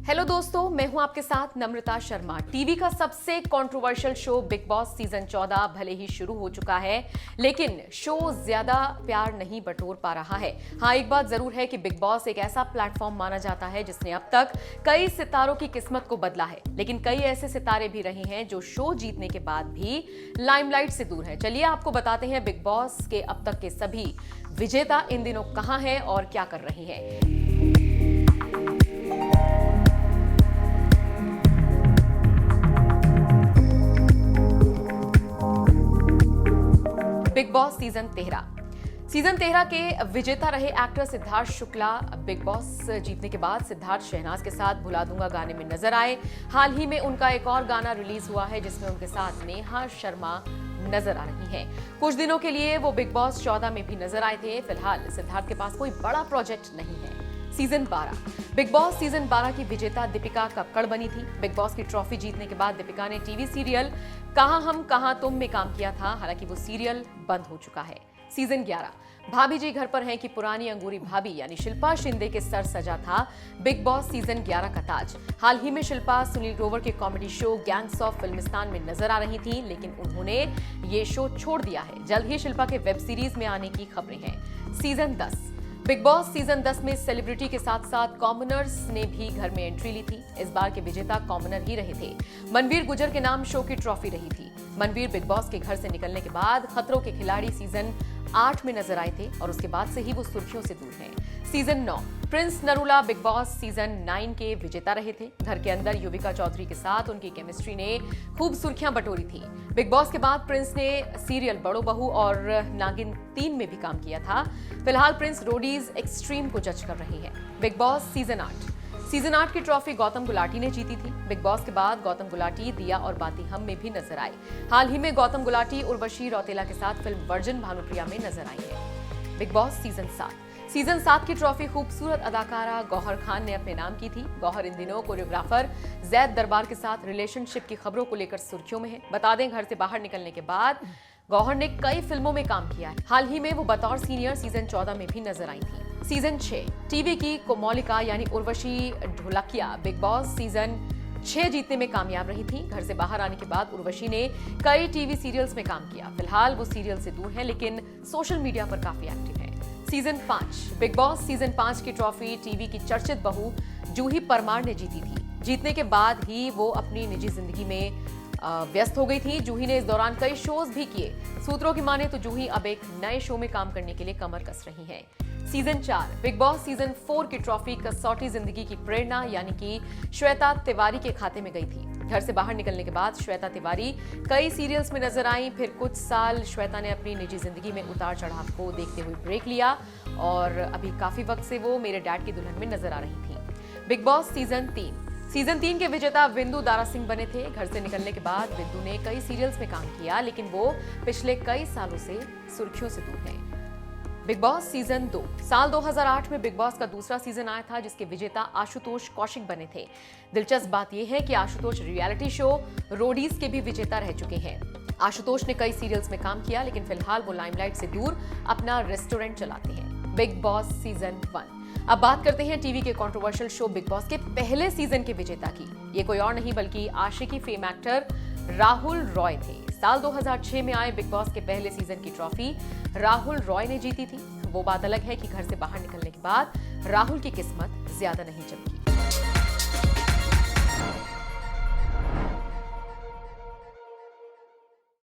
Hello दोस्तों, मैं हूं आपके साथ नम्रता शर्मा। टीवी का सबसे controversial show big boss season 14 भले ही शुरू हो चुका है, लेकिन शो ज्यादा प्यार नहीं बटोर पा रहा है। हाँ, एक बात जरूर है कि बिग बॉस एक ऐसा प्लेटफॉर्म माना जाता है जिसने अब तक कई सितारों की किस्मत को बदला है, लेकिन कई ऐसे सितारे भी रहे हैं जो शो जीतने के बाद भी लाइमलाइट से दूर है। चलिए आपको बताते हैं बिग बॉस के अब तक के सभी विजेता इन दिनों कहां हैं और क्या कर रहे हैं। बिग बॉस सीजन 13 के विजेता रहे actor Siddharth Shukla big boss जीतने के बाद सिद्धार्थ शहनाज के साथ भुला दूंगा गाने में नजर आए। हाल ही में उनका एक और गाना रिलीज हुआ है जिसमें उनके साथ नेहा शर्मा नजर आ रही हैं। कुछ दिनों के लिए वो बिग बॉस 14 में भी नजर आए थे। फिलहाल सिद्धार्थ के पास कोई बड़ा प्रोजेक्ट नहीं है। सीजन 12 बिग बॉस सीजन 12 की विजेता दीपिका कक्कड़ बनी थी। बिग बॉस की ट्रॉफी जीतने के बाद दीपिका ने टीवी सीरियल कहां हम कहां तुम में काम किया था, हालांकि वो सीरियल बंद हो चुका है। सीजन 11 भाभी जी घर पर हैं की पुरानी अंगूरी भाभी यानी शिल्पा शिंदे के सर सजा था बिग बॉस सीजन 11 का ताज। हाल ही में शिल्पा सुनील ग्रोवर के comedy show gangs of Filmistan में नजर आ रही थी, लेकिन उन्होंने ये शो छोड़ दिया है। जल्द ही शिल्पा के वेब सीरीज में आने की खबरें हैं। सीजन 10 बिग बॉस सीजन 10 में सेलिब्रिटी के साथ साथ कॉमनर्स ने भी घर में एंट्री ली थी। इस बार के विजेता कॉमनर ही रहे थे। मनवीर गुजर के नाम शो की ट्रॉफी रही थी। मनवीर बिग बॉस के घर से निकलने के बाद खतरों के खिलाड़ी सीजन 8 में नजर आए थे और उसके बाद से ही वो सुर्खियों से दूर हैं। Season 9 Prince Narula big boss season 9 के विजेता रहे थे। घर के अंदर युविका चौधरी के साथ उनकी केमिस्ट्री ने खूब सुर्खियां बटोरी थी। बिग बॉस के बाद प्रिंस ने सीरियल बड़ो बहू और नागिन 3 में भी काम किया था। फिलहाल प्रिंस रोडीज एक्सट्रीम को जज कर रही हैं। बिग बॉस सीजन 8 की ट्रॉफी गौतम गुलाटी ने जीती थी। बिग बॉस के बाद गौतम गुलाटी दिया और बाती हम में भी नजर आए। हाल ही में गौतम गुलाटी उर्वशी रौतेला के साथ फिल्म वर्जिन भानुप्रिया में नजर आई है। बिग बॉस सीजन 7 की ट्रॉफी खूबसूरत अदाकारा गौहर खान ने अपने नाम की थी। गौहर इन दिनों कोरियोग्राफर जैद दरबार के साथ रिलेशनशिप की खबरों को लेकर सुर्खियों में है। बता दें, घर से बाहर निकलने के बाद गौहर ने कई फिल्मों में काम किया है। हाल ही में वो बतौर सीनियर सीजन 14 में भी नजर आई थी। सीजन 6 टीवी की कोमोलिका यानी Urvashi Dholakia big boss season 6 जीतने में कामयाब रही थी। घर से बाहर आने के बाद उर्वशी ने कई टीवी सीरियल्स में काम किया। फिलहाल वो सीरियल से दूर है, लेकिन सोशल मीडिया पर काफी एक्टिव है। सीजन 5 बिग बॉस सीजन 5 की ट्रॉफी टीवी की चर्चित बहू जूही परमार ने जीती थी। जीतने के बाद ही वो अपनी निजी जिंदगी में व्यस्त हो गई थी। जूही ने इस दौरान कई शोज भी किए। सूत्रों की माने तो जूही अब एक नए शो में काम करने के लिए कमर कस रही हैं। सीजन 4 बिग बॉस सीजन 4 की ट्रॉफी कसौटी जिंदगी की प्रेरणा यानी कि श्वेता तिवारी के खाते में गई थी। घर से बाहर निकलने के बाद श्वेता तिवारी कई सीरियल्स में नजर आई। फिर कुछ साल श्वेता ने अपनी निजी जिंदगी में उतार चढ़ाव को देखते हुए ब्रेक लिया और अभी काफी वक्त से वो मेरे डैड की दुल्हन में नजर आ रही थी। बिग बॉस सीजन 3 के विजेता बिंदु दारा सिंह बने थे। घर से निकलने के बाद बिंदु ने कई सीरियल्स में काम किया, लेकिन वो पिछले कई सालों से सुर्खियों से दूर हैं। बिग बॉस सीजन 2 साल 2008 में बिग बॉस का दूसरा सीजन आया था, जिसके विजेता आशुतोष कौशिक बने थे। दिलचस्प बात यह है कि आशुतोष रियलिटी शो रोडीज के भी विजेता रह चुके हैं। आशुतोष ने कई सीरियल्स में काम किया, लेकिन फिलहाल वो लाइमलाइट से दूर अपना रेस्टोरेंट चलाते हैं। बिग बॉस सीजन 1 अब बात करते हैं टीवी के कंट्रोवर्शियल शो बिग बॉस के पहले सीजन के विजेता की। ये कोई और नहीं बल्कि आशिकी फेम एक्टर राहुल रॉय थे। साल 2006 में आए बिग बॉस के पहले सीजन की ट्रॉफी राहुल रॉय ने जीती थी। वो बात अलग है कि घर से बाहर निकलने के बाद राहुल की किस्मत ज्यादा नहीं चमकी।